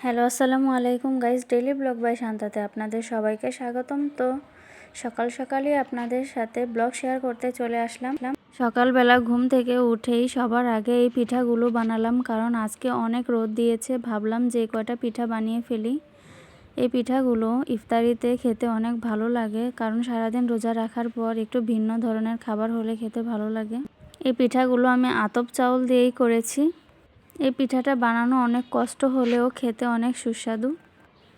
Hello, আসসালামু আলাইকুম guys. Daily blog by শান্তাতে আপনাদের সবাইকে স্বাগতম। তো সকালই আপনাদের সাথে ব্লগ শেয়ার করতে চলে আসলাম। সকালবেলা ঘুম থেকে উঠেই সবার আগে এই পিঠাগুলো বানালাম, কারণ আজকে অনেক রোদ দিয়েছে। ভাবলাম যে কয়টা পিঠা বানিয়ে ফেলি। এই পিঠাগুলো ইফতারিতে খেতে অনেক ভালো লাগে, কারণ সারাদিন রোজা রাখার পর একটু ভিন্ন ধরনের খাবার হলে খেতে ভালো লাগে। এই পিঠাগুলো আমি আতপ চাউল দিয়েই করেছি। এই পিঠাটা বানানো অনেক কষ্ট হলেও খেতে অনেক সুস্বাদু।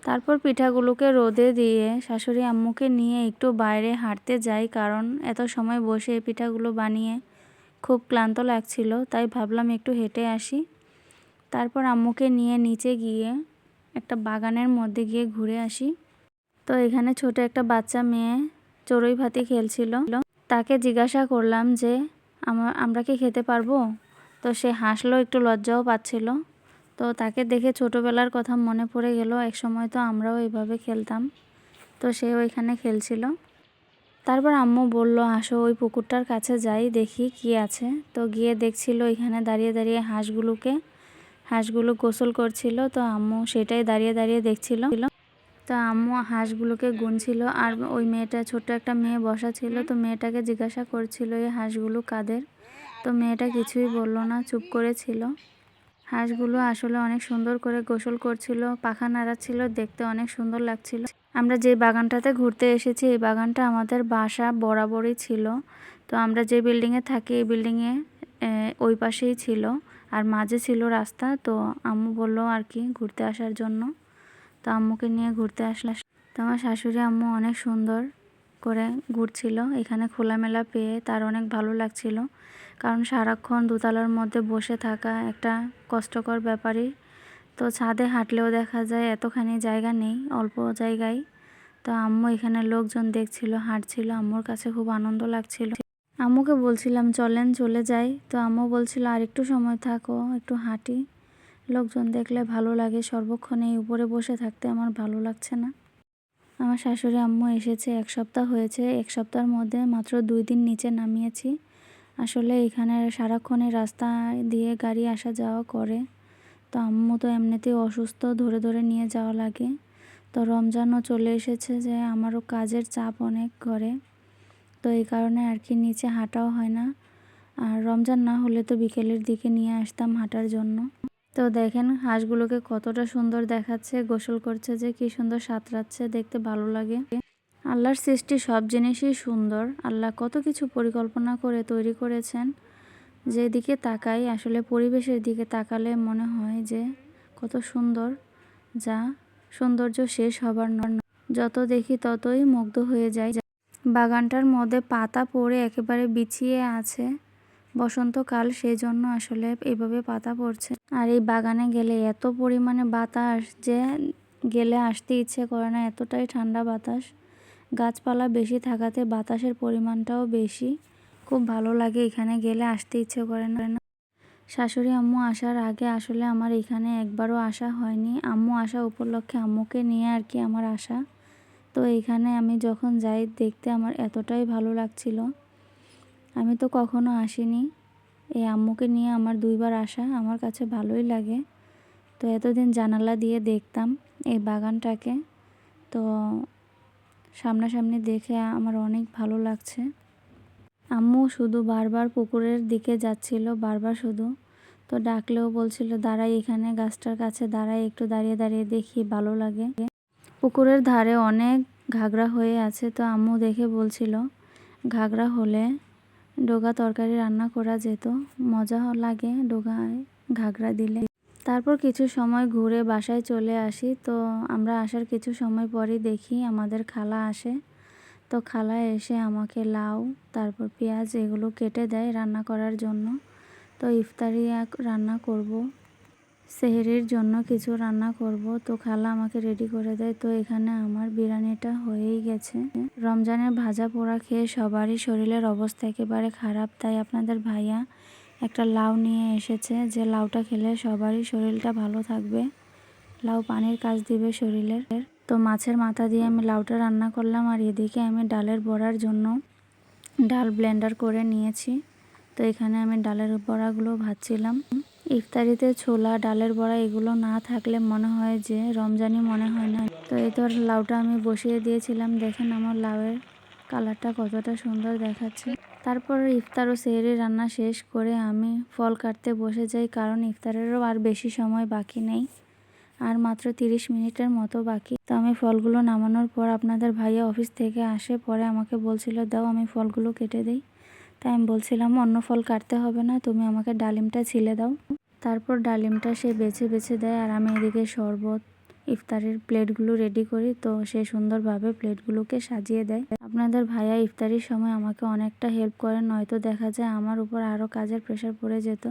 তারপর পিঠাগুলোকে রোদে দিয়ে শাশুড়ি আম্মুকে নিয়ে একটু বাইরে হাঁটতে যাই, কারণ এত সময় বসে এই পিঠাগুলো বানিয়ে খুব ক্লান্ত লাগছিল। তাই ভাবলাম একটু হেঁটে আসি। তারপর আম্মুকে নিয়ে নিচে গিয়ে একটা বাগানের মধ্যে গিয়ে ঘুরে আসি। তো এখানে ছোট একটা বাচ্চা মেয়ে চড়ুই ভাতি খেলছিল। তাকে জিজ্ঞাসা করলাম যে আমরা কি খেতে পারবো? তো সে হাসলো, একটু লজ্জাও পাচ্ছিল। তো তাকে দেখে ছোটোবেলার কথা মনে পড়ে গেল। একসময় তো আমরাও এইভাবে খেলতাম। তো সে ওইখানে খেলছিল। তারপর আম্মু বলল, আসো ওই পুকুরটার কাছে যাই, দেখি কি আছে। তো গিয়ে দেখছিল এখানে দাঁড়িয়ে দাঁড়িয়ে হাঁসগুলো গোসল করছিল। তো আম্মু সেটাই দাঁড়িয়ে দাঁড়িয়ে দেখছিল। তো আম্মু হাঁসগুলোকে গুনছিল, আর ওই মেয়েটা, ছোট্ট একটা মেয়ে বসা ছিল। তো মেয়েটাকে জিজ্ঞাসা করছিল এই হাঁসগুলো কাদের। তো মেয়েটা কিছুই বলল না, চুপ করেছিল। হাঁসগুলো আসলে অনেক সুন্দর করে গোসল করছিল, পাখা নাড়াচ্ছিল, দেখতে অনেক সুন্দর লাগছিল। আমরা যে বাগানটাতে ঘুরতে এসেছি, এই বাগানটা আমাদের বাসা বরাবরই ছিল। তো আমরা যে বিল্ডিংয়ে থাকি, এই বিল্ডিংয়ে ওই পাশেই ছিল, আর মাঝে ছিল রাস্তা। তো আম্মু বললো আর কি ঘুরতে আসার জন্য। তো আম্মুকে নিয়ে ঘুরতে আসলাম। তো আমার শাশুড়ি আম্মু অনেক সুন্দর করে ঘুরছিল। এখানে খোলামেলা পেয়ে তার অনেক ভালো লাগছিল, কারণ সারাক্ষণ দোতলার মধ্যে বসে থাকা একটা কষ্টকর ব্যাপারই। তো ছাদে হাঁটলেও দেখা যায় এতখানি জায়গা নেই, অল্প জায়গায়। তো আম্মু এখানে লোকজন দেখছিল, হাঁটছিল, আম্মুর কাছে খুব আনন্দ লাগছিল। আম্মুকে বলছিলাম চলেন চলে যাই। তো আম্মু বলছিল আর একটু সময় থাকো, একটু হাঁটি, লোকজন দেখলে ভালো লাগে, সর্বক্ষণ এই উপরে বসে থাকতে আমার ভালো লাগছে না। আমার শাশুড়ি আম্মু এসেছে 1 সপ্তাহ হয়েছে। 1 সপ্তাহের মধ্যে মাত্র 2 দিন নিচে নামিয়েছি। আসলে এখানে সারাক্ষণই রাস্তা দিয়ে গাড়ি আসা যাওয়া করে। তো আম্মু তো এমনিতেই অসুস্থ, ধরে ধরে নিয়ে যাওয়া লাগে। তো রমজানও চলে এসেছে, যে আমারও কাজের চাপ অনেক ঘরে। তো এই কারণে আর কি নিচে হাঁটাও হয় না। আর রমজান না হলে তো বিকেলের দিকে নিয়ে আসতাম হাঁটার জন্য। তো দেখেন হাঁসগুলোকে কতটা সুন্দর দেখাচ্ছে, গোসল করছে, যে কি সুন্দর সাঁতরাচ্ছে, দেখতে ভালো লাগে। আল্লাহর সৃষ্টি সব জিনিসই সুন্দর। আল্লাহ কত কিছু পরিকল্পনা করে তৈরি করেছেন। যেদিকে তাকাই, আসলে পরিবেশের দিকে তাকালে মনে হয় যে কত সুন্দর, যা সৌন্দর্য শেষ হবার নয়। যত দেখি ততই মুগ্ধ হয়ে যায়। বাগানটার মধ্যে পাতা পড়ে একেবারে বিছিয়ে আছে, বসন্তকাল, সেই জন্য আসলে এইভাবে পাতা পড়ছে। আর এই বাগানে গেলে এত পরিমাণে বাতাস যে গেলে আসতে ইচ্ছে করে না, এতটাই ঠান্ডা বাতাস। গাছপালা বেশি থাকাতে বাতাসের পরিমাণটাও বেশি। খুব ভালো লাগে, এখানে গেলে আসতে ইচ্ছে করে না। শাশুড়ি আম্মু আসার আগে আসলে আমার এখানে একবারও আসা হয়নি। আম্মু আসা উপলক্ষে আম্মুকে নিয়ে আর কি আমার আসা। তো এখানে আমি যখন যাই দেখতে আমার এতটাই ভালো লাগছিল। আমি তো কখনো আসিনি। এই আম্মুকে নিয়ে আমার 2 বার আসা, আমার কাছে ভালোই লাগে। তো এতদিন জানালা দিয়ে দেখতাম এই বাগানটাকে। তো সামনাসামনি দেখে আমার অনেক ভালো লাগছে। আম্মু শুধু বারবার পুকুরের দিকে যাচ্ছিল, বারবার শুধু। তো ডাকলেও বলছিল দাঁড়াই, এখানে গাছটার কাছে দাঁড়াই, একটু দাঁড়িয়ে দাঁড়িয়ে দেখি, ভালো লাগে। পুকুরের ধারে অনেক ঘাগরা হয়ে আছে। তো আম্মু দেখে বলছিল ঘাগরা হলে ডোগা তরকারি রান্না করা যেত, মজা লাগে ডোগায় ঘাগরা দিলে। তারপর কিছু সময় ঘুরে বাসায় চলে আসি। তো আমরা আসার কিছু সময় পরই দেখি আমাদের খালা আসে। তো খালা এসে আমাকে লাউ, তারপর পেঁয়াজ এগুলো কেটে দেয় রান্না করার জন্য। তো ইফতারি রান্না করব, সেহরির জন্য কিছু রান্না করব। তো খালা আমাকে রেডি করে দেয়। তো এখানে আমার বিরিয়ানিটা হয়েই গেছে। রমজানের ভাজা পোড়া খেয়ে সবারই শরীরের অবস্থা একেবারে খারাপ। তাই আপনাদের ভাইয়া একটা লাউ নিয়ে এসেছে, যে লাউটা খেলে সবারই শরীরটা ভালো থাকবে। লাউ পানির কাজ দিবে শরীরের। তো মাছের মাথা দিয়ে আমি লাউটা রান্না করলাম, আর এদিকে আমি ডালের বড়ার জন্য ডাল ব্লেন্ডার করে নিয়েছি। তো এখানে আমি ডালের বড়াগুলো ভাজছিলাম। ইফতারিতে ছোলা, ডালের বড়া এগুলো না থাকলে মনে হয় যে রমজানই মনে হয় না। তো এই তো লাউটা আমি বসিয়ে দিয়েছিলাম, দেখেন আমার লাউয়ের কালারটা কতটা সুন্দর দেখাচ্ছে। তারপর ইফতার ও সেহরি রান্না শেষ করে আমি ফল কাটতে বসে যাই, কারণ ইফতারেরও আর বেশি সময় বাকি নেই, আর মাত্র 30 মিনিটের মতো বাকি। তো আমি ফলগুলো নামানোর পর আপনাদের ভাইয়া অফিস থেকে আসে, পরে আমাকে বলছিল দাও আমি ফলগুলো কেটে দিই। তাই আমি বলছিলাম অন্য ফল কাটতে হবে না, তুমি আমাকে ডালিমটা ছিলে দাও। তারপর ডালিমটা সে বেছে বেছে দেয়, আর আমি এদিকে শরবত, ইফতারের প্লেটগুলো রেডি করি। তো সে সুন্দরভাবে প্লেটগুলোকে সাজিয়ে দেয়। আপনাদের ভাইয়া ইফতারির সময় আমাকে অনেকটা হেল্প করে, নয়তো দেখা যায় আমার উপর আরও কাজের প্রেশার পড়ে যেত।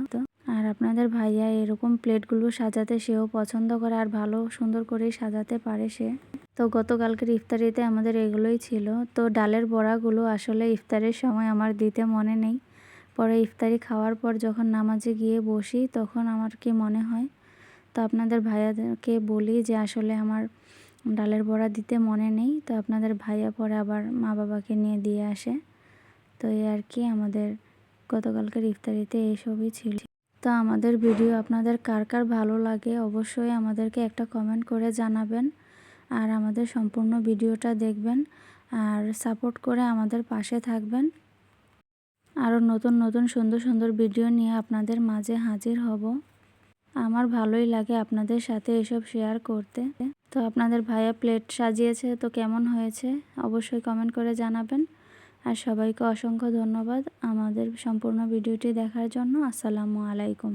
আর আপনাদের ভাইয়া এরকম প্লেটগুলো সাজাতে সেও পছন্দ করে, আর ভালো সুন্দর করেই সাজাতে পারে সে। তো গতকালকের ইফতারিতে আমাদের এগুলোই ছিল। তো ডালের বড়াগুলো আসলে ইফতারের সময় আমার দিতে মনে নেই, পরে ইফতারি খাওয়ার পর যখন নামাজে গিয়ে বসি তখন আমার কি মনে হয়। তো আপনাদের ভাইয়াকে বলি যে আসলে আমার ডালের বড়া দিতে মনে নেই। তো আপনাদের ভাইয়া পরে আবার মা বাবাকে নিয়ে দিয়ে আসে। তো এই আর কি, আমাদের গতকালকের ইফতারিতে এইসবই ছিল। তো আমাদের ভিডিও আপনাদের কার কার ভালো লাগে অবশ্যই আমাদেরকে একটা কমেন্ট করে জানাবেন, আর আমাদের সম্পূর্ণ ভিডিওটা দেখবেন, আর সাপোর্ট করে আমাদের পাশে থাকবেন। আরও নতুন নতুন সুন্দর সুন্দর ভিডিও নিয়ে আপনাদের মাঝে হাজির হব। আমার ভালোই লাগে আপনাদের সাথে এসব শেয়ার করতে। তো আপনাদের ভাইয়া প্লেট সাজিয়েছে, তো কেমন হয়েছে অবশ্যই কমেন্ট করে জানাবেন। আর সবাইকে অসংখ্য ধন্যবাদ আমাদের সম্পূর্ণ ভিডিওটি দেখার জন্য। আসসালামু আলাইকুম।